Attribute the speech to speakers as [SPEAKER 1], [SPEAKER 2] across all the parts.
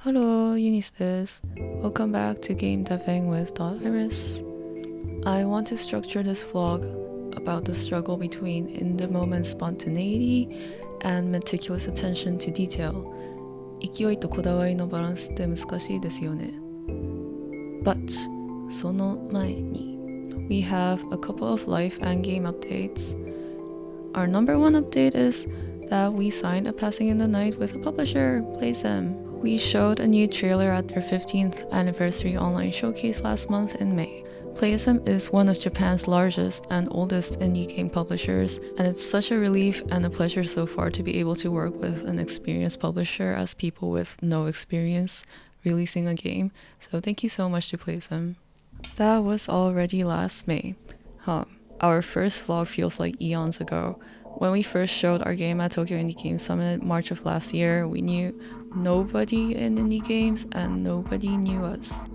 [SPEAKER 1] Hello, Eunice です。Welcome back to game deving with Iris. I want to structure this vlog about the struggle between in-the-moment spontaneity and meticulous attention to detail. 勢いとこだわりのバランスって難しいですよね。But その前に we have a couple of life and game updates. Our number one update is that we signed a Passing in the Night with a publisher, PlaySim.We showed a new trailer at their 15th anniversary online showcase last month in May. PlaySim is one of Japan's largest and oldest indie game publishers, and it's such a relief and a pleasure so far to be able to work with an experienced publisher as people with no experience releasing a game. So thank you so much to PlaySim. That was already last May. Our first vlog feels like eons ago.When we first showed our game at Tokyo Indie Game Summit March of last year, we knew nobody in indie games and nobody knew us.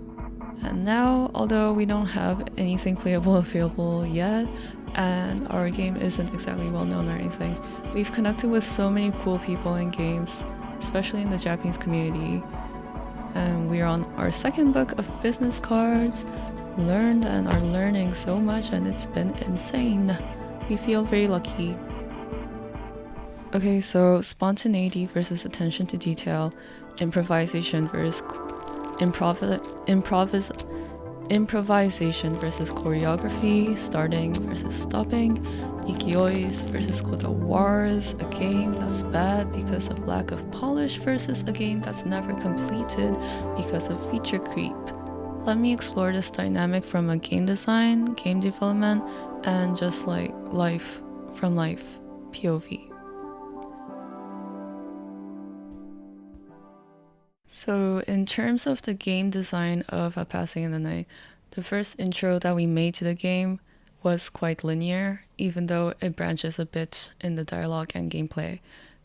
[SPEAKER 1] And now, although we don't have anything playable available yet, and our game isn't exactly well known or anything, we've connected with so many cool people in games, especially in the Japanese community. And we're on our second book of business cards, learned and are learning so much, and it's been insane. We feel very lucky.Okay, so spontaneity versus attention to detail, improvisation versus choreography, starting versus stopping, ikioi versus kodawars, a game that's bad because of lack of polish versus a game that's never completed because of feature creep. Let me explore this dynamic from a game design, game development, and just like life from life POV.So in terms of the game design of A Passing in the Night, the first intro that we made to the game was quite linear, even though it branches a bit in the dialogue and gameplay.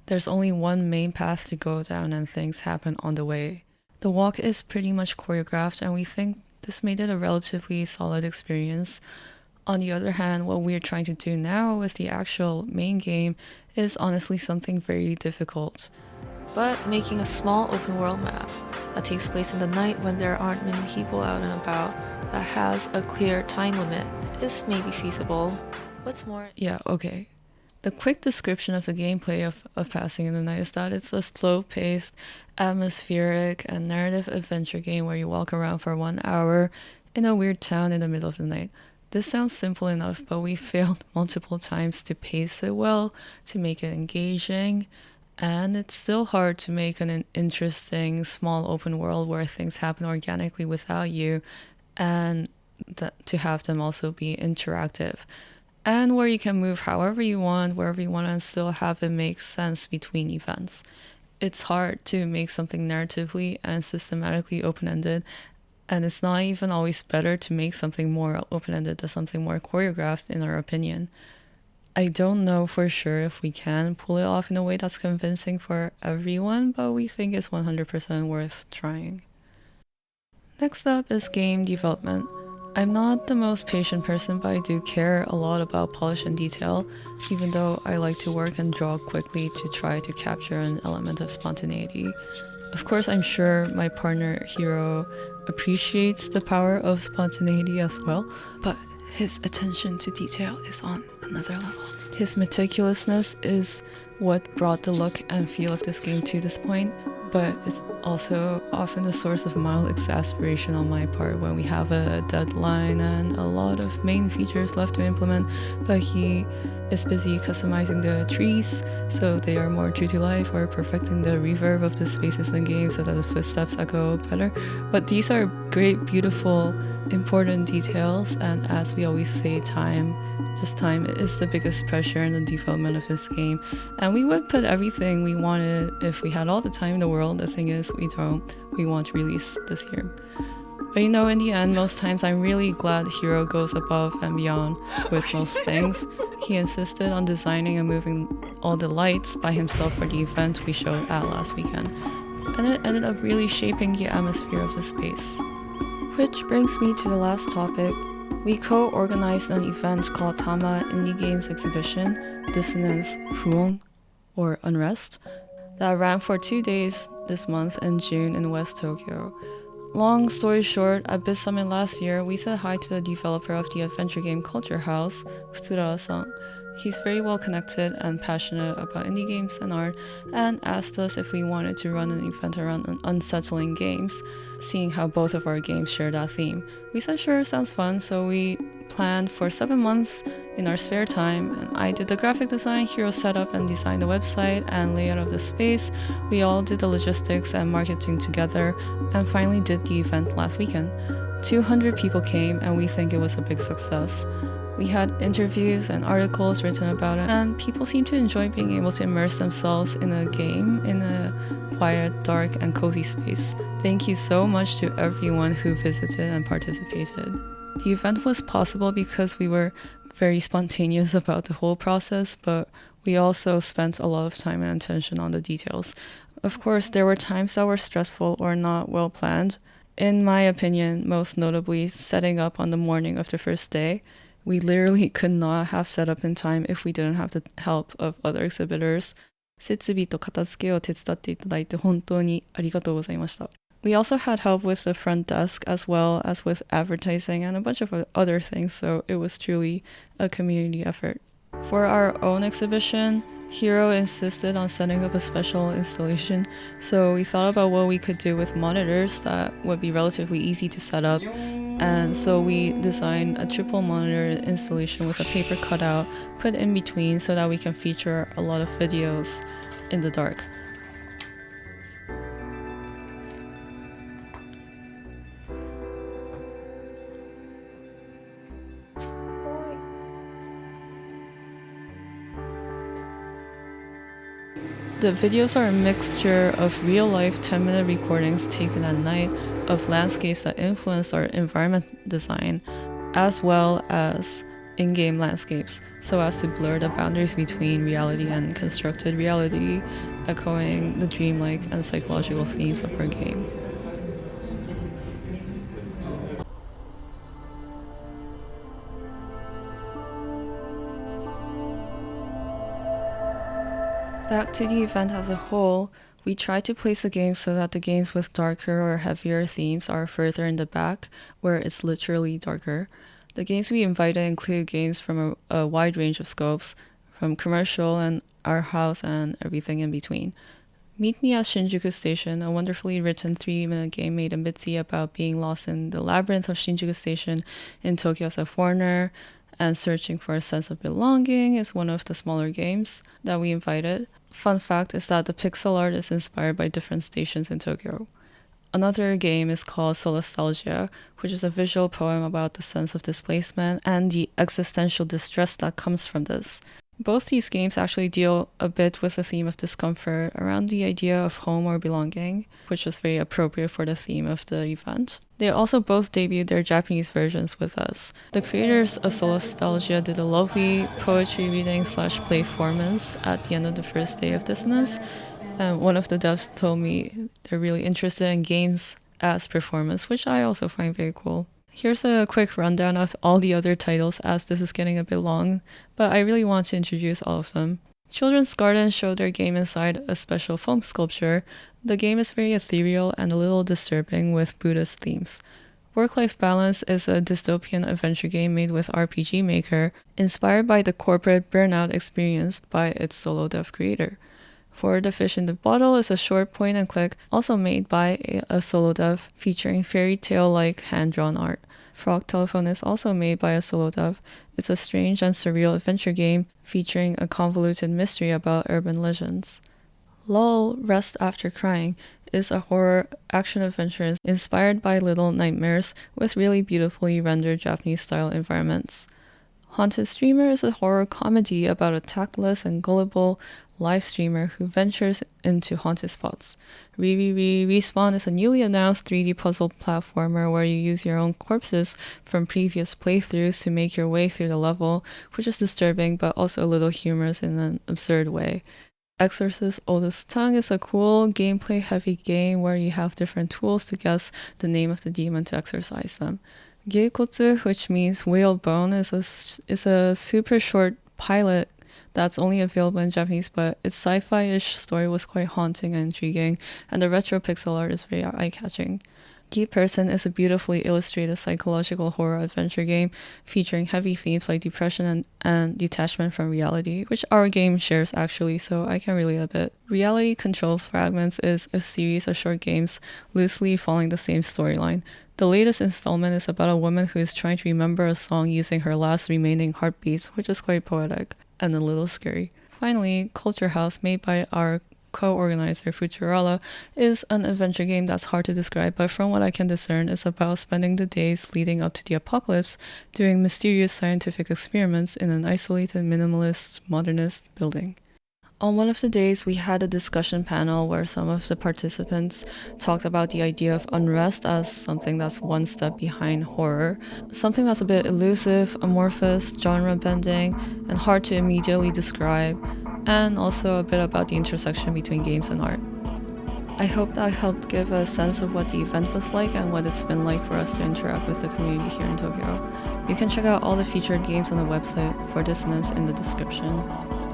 [SPEAKER 1] There's only one main path to go down and things happen on the way. The walk is pretty much choreographed, and we think this made it a relatively solid experience. On the other hand, what we're trying to do now with the actual main game is honestly something very difficult.But making a small open world map that takes place in the night when there aren't many people out and about, that has a clear time limit, is maybe feasible. What's more, okay. The quick description of the gameplay of Passing in the Night is that it's a slow-paced, atmospheric, and narrative adventure game where you walk around for 1 hour in a weird town in the middle of the night. This sounds simple enough, but we failed multiple times to pace it well, to make it engaging.And it's still hard to make an interesting, small open world where things happen organically without you, and to have them also be interactive. And where you can move however you want, wherever you want, and still have it make sense between events. It's hard to make something narratively and systematically open-ended, and it's not even always better to make something more open-ended than something more choreographed, in our opinion.I don't know for sure if we can pull it off in a way that's convincing for everyone, but we think it's 100% worth trying. Next up is game development. I'm not the most patient person, but I do care a lot about polish and detail, even though I like to work and draw quickly to try to capture an element of spontaneity. Of course, I'm sure my partner Hiro appreciates the power of spontaneity as well, but...His attention to detail is on another level. His meticulousness is what brought the look and feel of this game to this point, but it's also often a source of mild exasperation on my part when we have a deadline and a lot of main features left to implement, but he is busy customizing the trees so they are more true to life, or perfecting the reverb of the spaces in the game so that the footsteps echo better. But these are great, beautiful, important details, and as we always say, time is the biggest pressure in the development of this game, and we would put everything we wanted if we had all the time in the world. The thing is, we want to release this year. But in the end, most times I'm really glad Hiro goes above and beyond with most things. He insisted on designing and moving all the lights by himself for the event we showed at last weekend, and it ended up really shaping the atmosphere of the space. Which brings me to the last topic. We co-organized an event called TAMA Indie Games Exhibition, Dissonance, or Unrest, that ran for 2 days this month in June in West Tokyo. Long story short, at Biz Summit last year, we said hi to the developer of the adventure game CultureHouse, futurala. He's very well connected and passionate about indie games and art, and asked us if we wanted to run an event around unsettling games, seeing how both of our games share that theme. We said sure, sounds fun, so we planned for 7 months in our spare time, and I did the graphic design, Hiro set up and designed the website and layout of the space. We all did the logistics and marketing together, and finally did the event last weekend. 200 people came, and we think it was a big success. We had interviews and articles written about it, and people seem to enjoy being able to immerse themselves in a game in a quiet, dark, and cozy space. Thank you so much to everyone who visited and participated. The event was possible because we were very spontaneous about the whole process, but we also spent a lot of time and attention on the details. Of course, there were times that were stressful or not well planned. In my opinion, most notably setting up on the morning of the first day. We literally could not have set up in time if we didn't have the help of other exhibitors. 設備と片付けを手伝っていただいて本当にありがとうございました。We also had help with the front desk as well as with advertising and a bunch of other things, so it was truly a community effort. For our own exhibition, Hiro insisted on setting up a special installation, so we thought about what we could do with monitors that would be relatively easy to set up. And so we designed a triple monitor installation with a paper cutout put in between so that we can feature a lot of videos in the dark. The videos are a mixture of real-life 10-minute recordings taken at night of landscapes that influence our environment design, as well as in-game landscapes, so as to blur the boundaries between reality and constructed reality, echoing the dreamlike and psychological themes of our game. Back to the event as a whole, we tried to place the games so that the games with darker or heavier themes are further in the back, where it's literally darker. The games we invited include games from a wide range of scopes, from commercial and our house and everything in between. Meet Me at Shinjuku Station, a wonderfully written 3-minute game made in Mitzi about being lost in the labyrinth of Shinjuku Station in Tokyo as a foreigner, and searching for a sense of belonging is one of the smaller games that we invited. Fun fact is that the pixel art is inspired by different stations in Tokyo. Another game is called Solastalgia, which is a visual poem about the sense of displacement and the existential distress that comes from this. Both these games actually deal a bit with the theme of discomfort around the idea of home or belonging, which was very appropriate for the theme of the event. They also both debuted their Japanese versions with us. The creators of Solastalgia did a lovely poetry reading / play performance at the end of the first day of Dissonance, and one of the devs told me they're really interested in games as performance, which I also find very cool. Here's a quick rundown of all the other titles, as this is getting a bit long, but I really want to introduce all of them. Children's Garden showed their game inside a special foam sculpture. The game is very ethereal and a little disturbing with Buddhist themes. Work-Life Balance is a dystopian adventure game made with RPG Maker, inspired by the corporate burnout experienced by its solo dev creator. For The Fish in the Bottle is a short point and click, also made by a solo dev, featuring fairy tale-like hand-drawn art. Frog Telephone is also made by a solo dev. It's a strange and surreal adventure game featuring a convoluted mystery about urban legends. LOL, Rest After Crying is a horror action-adventure inspired by Little Nightmares with really beautifully rendered Japanese-style environments. Haunted Streamer is a horror comedy about a tactless and gullible live streamer who ventures into haunted spots. Respawn is a newly announced 3D puzzle platformer where you use your own corpses from previous playthroughs to make your way through the level, which is disturbing but also a little humorous in an absurd way. Exorcist's Oldest Tongue is a cool, gameplay-heavy game where you have different tools to guess the name of the demon to exorcise them. Geikotsu, which means whale bone, is a super short pilot that's only available in Japanese, but its sci-fi-ish story was quite haunting and intriguing, and the retro pixel art is very eye-catching. Key Person is a beautifully illustrated psychological horror adventure game featuring heavy themes like depression and detachment from reality, which our game shares actually, so I can relate a bit. Reality Control Fragments is a series of short games loosely following the same storyline. The latest installment is about a woman who is trying to remember a song using her last remaining heartbeats, which is quite poetic and a little scary. Finally, CultureHouse, made by our co-organizer futurala, is an adventure game that's hard to describe, but from what I can discern, it's about spending the days leading up to the apocalypse doing mysterious scientific experiments in an isolated minimalist modernist building. On one of the days, we had a discussion panel where some of the participants talked about the idea of Unrest as something that's one step behind horror, something that's a bit elusive, amorphous, genre-bending, and hard to immediately describe, and also a bit about the intersection between games and art. I hope that helped give a sense of what the event was like and what it's been like for us to interact with the community here in Tokyo. You can check out all the featured games on the website for Dissonance in the description.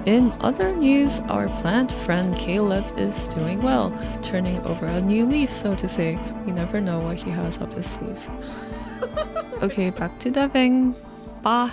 [SPEAKER 1] In other news, our plant friend Caleb is doing well, turning over a new leaf, so to say. We never know what he has up his sleeve. Okay, back to deving. Bye!